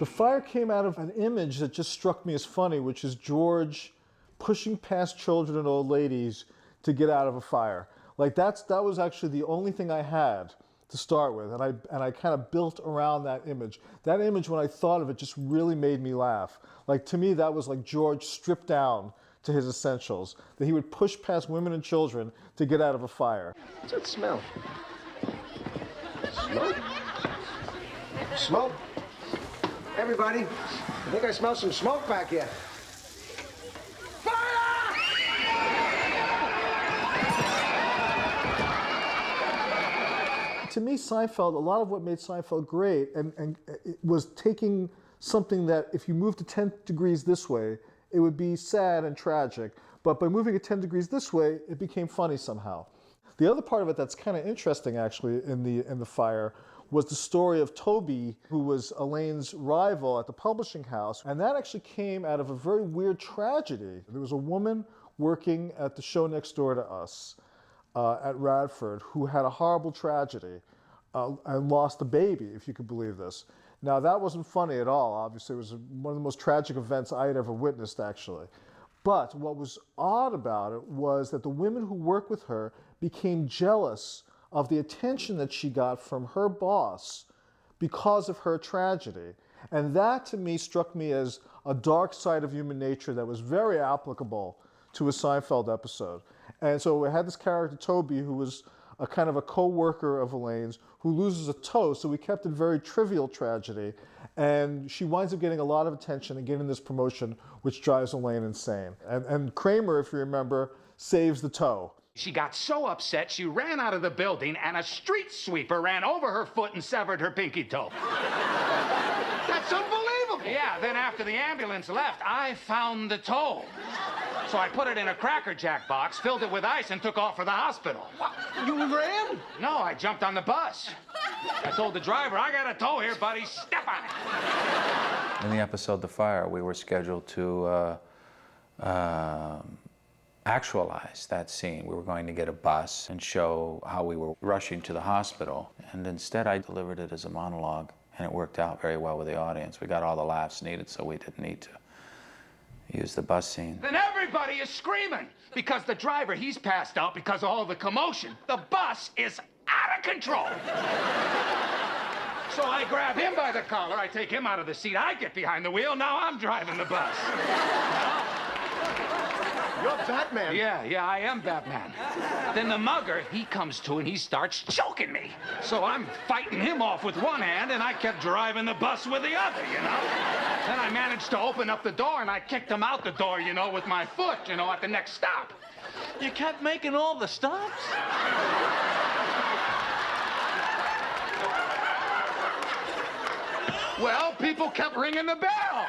The fire came out of an image that just struck me as funny, which is George pushing past children and old ladies to get out of a fire. Like that was actually the only thing I had to start with, and I kind of built around that image. That image, when I thought of it, just really made me laugh. Like, to me, that was like George stripped down to his essentials, that he would push past women and children to get out of a fire. What's that smell? Smoke? Smoke? Everybody, I think I smell some smoke back here. To me, Seinfeld, a lot of what made Seinfeld great and it was taking something that if you moved to 10 degrees this way, it would be sad and tragic. But by moving it 10 degrees this way, it became funny somehow. The other part of it that's kind of interesting, actually, in the fire was the story of Toby, who was Elaine's rival at the publishing house. And that actually came out of a very weird tragedy. There was a woman working at the show next door to us, at Radford, who had a horrible tragedy and lost a baby, if you could believe this. Now, that wasn't funny at all. Obviously, it was one of the most tragic events I had ever witnessed, actually. But what was odd about it was that the women who worked with her became jealous of the attention that she got from her boss because of her tragedy. And that, to me, struck me as a dark side of human nature that was very applicable to a Seinfeld episode. And so we had this character, Toby, who was a kind of a co-worker of Elaine's, who loses a toe, so we kept it very trivial tragedy. And she winds up getting a lot of attention and getting this promotion, which drives Elaine insane. And Kramer, if you remember, saves the toe. She got so upset, she ran out of the building, and a street sweeper ran over her foot and severed her pinky toe. That's unbelievable! Yeah, then after the ambulance left, I found the toe. So I put it in a Cracker Jack box, filled it with ice, and took off for the hospital. What? You ran? No, I jumped on the bus. I told the driver, I got a toe here, buddy. Step on it. In the episode The Fire, we were scheduled to actualize that scene. We were going to get a bus and show how we were rushing to the hospital. And instead, I delivered it as a monologue, and it worked out very well with the audience. We got all the laughs needed, so we didn't need to use the bus scene. Then everybody is screaming because the driver, he's passed out because of all the commotion. The bus is out of control. So I grab him by the collar, I take him out of the seat, I get behind the wheel, now I'm driving the bus. You're Batman. Yeah, I am Batman. Then the mugger, he comes to and he starts choking me. So I'm fighting him off with one hand and I kept driving the bus with the other, you know? Then I managed to open up the door and I kicked him out the door, you know, with my foot, you know, at the next stop. You kept making all the stops? Well, people kept ringing the bell.